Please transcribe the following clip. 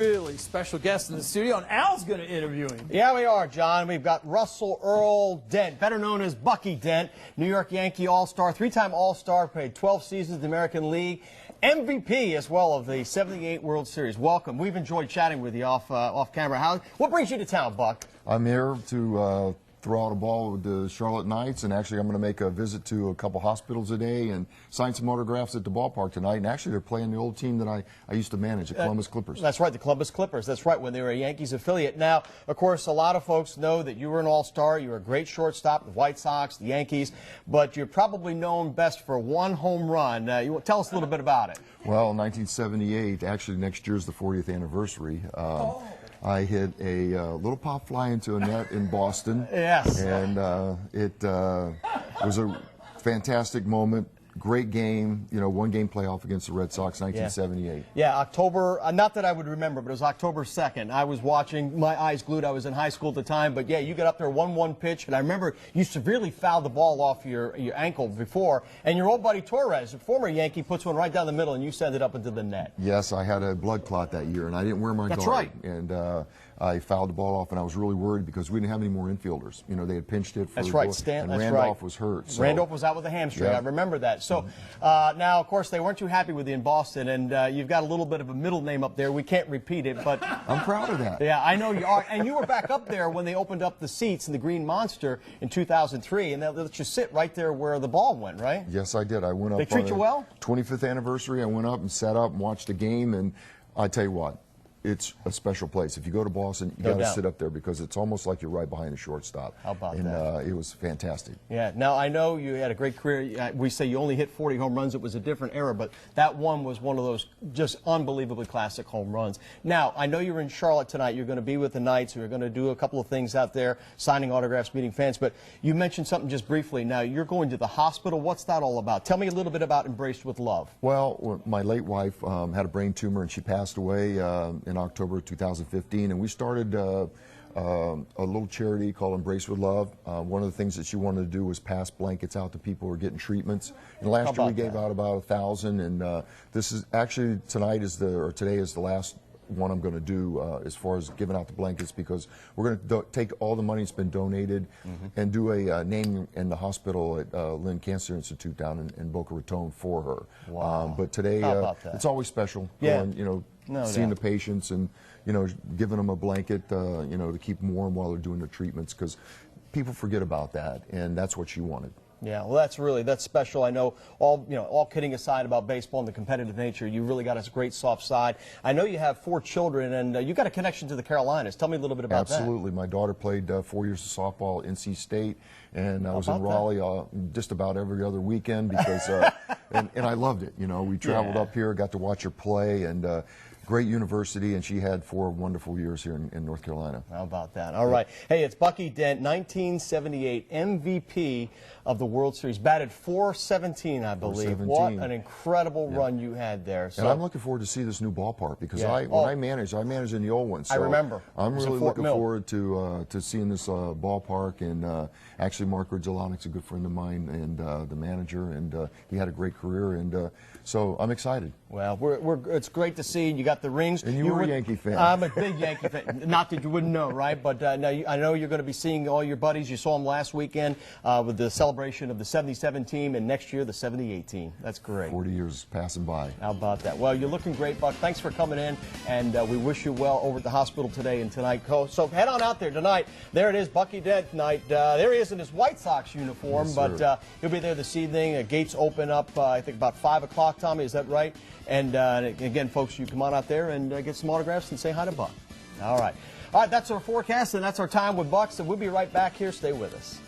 Really special guest in the studio, and Al's going to interview him. Yeah, we are, John. We've got Russell Earl Dent, better known as Bucky Dent, New York Yankee All-Star, three-time All-Star, played 12 seasons in the American League, MVP as well of the '78 World Series. Welcome. We've enjoyed chatting with you off camera. What brings you to town, Buck? I'm here to throw out a ball with the Charlotte Knights, and actually I'm going to make a visit to a couple hospitals today and sign some autographs at the ballpark tonight. And actually they're playing the old team that I used to manage, the Columbus Clippers. That's right, the Columbus Clippers. That's right, when they were a Yankees affiliate. Now, of course, a lot of folks know that you were an all-star. You were a great shortstop, the White Sox, the Yankees, but you're probably known best for one home run. Tell us a little bit about it. Well, 1978, actually next year's the 40th anniversary. I hit a little pop fly into a net in Boston. Yes. And it was a fantastic moment. Great game, you know, one-game playoff against the Red Sox, 1978. Yeah, October, not that I would remember, but it was October 2nd. I was watching, my eyes glued. I was in high school at the time, but yeah, you got up there 1-1 pitch, and I remember you severely fouled the ball off your ankle before, and your old buddy Torres, a former Yankee, puts one right down the middle, and you send it up into the net. Yes, I had a blood clot that year, and I didn't wear my guard. That's right. And I fouled the ball off, and I was really worried because we didn't have any more infielders. You know, they had pinched it for That's the right, goal, Stan. and That's Randolph right. was hurt. So. Randolph was out with a hamstring. Yeah. I remember that. So now, of course, they weren't too happy with you in Boston, and you've got a little bit of a middle name up there. We can't repeat it, but I'm proud of that. Yeah, I know you are. And you were back up there when they opened up the seats in the Green Monster in 2003, and they let you sit right there where the ball went, right? Yes, I did. I went up. They treat on you well? 25th anniversary. I went up and sat up and watched the game, and I tell you what, it's a special place. If you go to Boston, you got to sit up there because it's almost like you're right behind the shortstop. How about and, that? It was fantastic. Yeah. Now, I know you had a great career. We say you only hit 40 home runs. It was a different era, but that one was one of those just unbelievably classic home runs. Now, I know you're in Charlotte tonight. You're going to be with the Knights. You're going to do a couple of things out there, signing autographs, meeting fans, but you mentioned something just briefly. Now, you're going to the hospital. What's that all about? Tell me a little bit about Embraced with Love. Well, my late wife had a brain tumor, and she passed away in October of 2015, and we started a little charity called Embrace with Love. One of the things that she wanted to do was pass blankets out to people who are getting treatments. And last year we gave out about 1,000, and this is actually today is the last one I'm going to do as far as giving out the blankets, because we're going to take all the money that's been donated and do a name in the hospital at Lynn Cancer Institute down in Boca Raton for her. Wow. But today it's always special. Going, you know, seeing the patients and, you know, giving them a blanket, you know, to keep them warm while they're doing their treatments, because people forget about that, and that's what she wanted. Yeah, well, that's special. I know, all kidding aside about baseball and the competitive nature, you really got a great soft side. I know you have 4 children, and you got a connection to the Carolinas. Tell me a little bit about that. Absolutely. My daughter played 4 years of softball at NC State, and I was in Raleigh just about every other weekend because, and I loved it. You know, we traveled up here, got to watch her play, and great university, and she had 4 wonderful years here in North Carolina. How about that? All right. Hey, it's Bucky Dent, 1978 MVP of the World Series. Batted .417, I believe. 417. What an incredible run you had there. So, and I'm looking forward to see this new ballpark, because when I managed in the old one. So I remember. I'm really looking forward to seeing this ballpark, and actually Mark Ridgelonic's a good friend of mine, and the manager, and he had a great career, and so I'm excited. Well, it's great to see. You got the rings. And you were a Yankee fan. I'm a big Yankee fan. Not that you wouldn't know, right? But now I know you're going to be seeing all your buddies. You saw them last weekend with the celebration of the '77 team, and next year the '78 team. That's great. 40 years passing by. How about that? Well, you're looking great, Buck. Thanks for coming in, and we wish you well over at the hospital today and tonight. So head on out there tonight. There it is, Bucky Dent tonight. There he is in his White Sox uniform, yes, but he'll be there this evening. Gates open up, I think, about 5 o'clock, Tommy. Is that right? And again, folks, you come on out there and get some autographs and say hi to Buck. All right. All right, that's our forecast, and that's our time with Bucks, and we'll be right back here. Stay with us.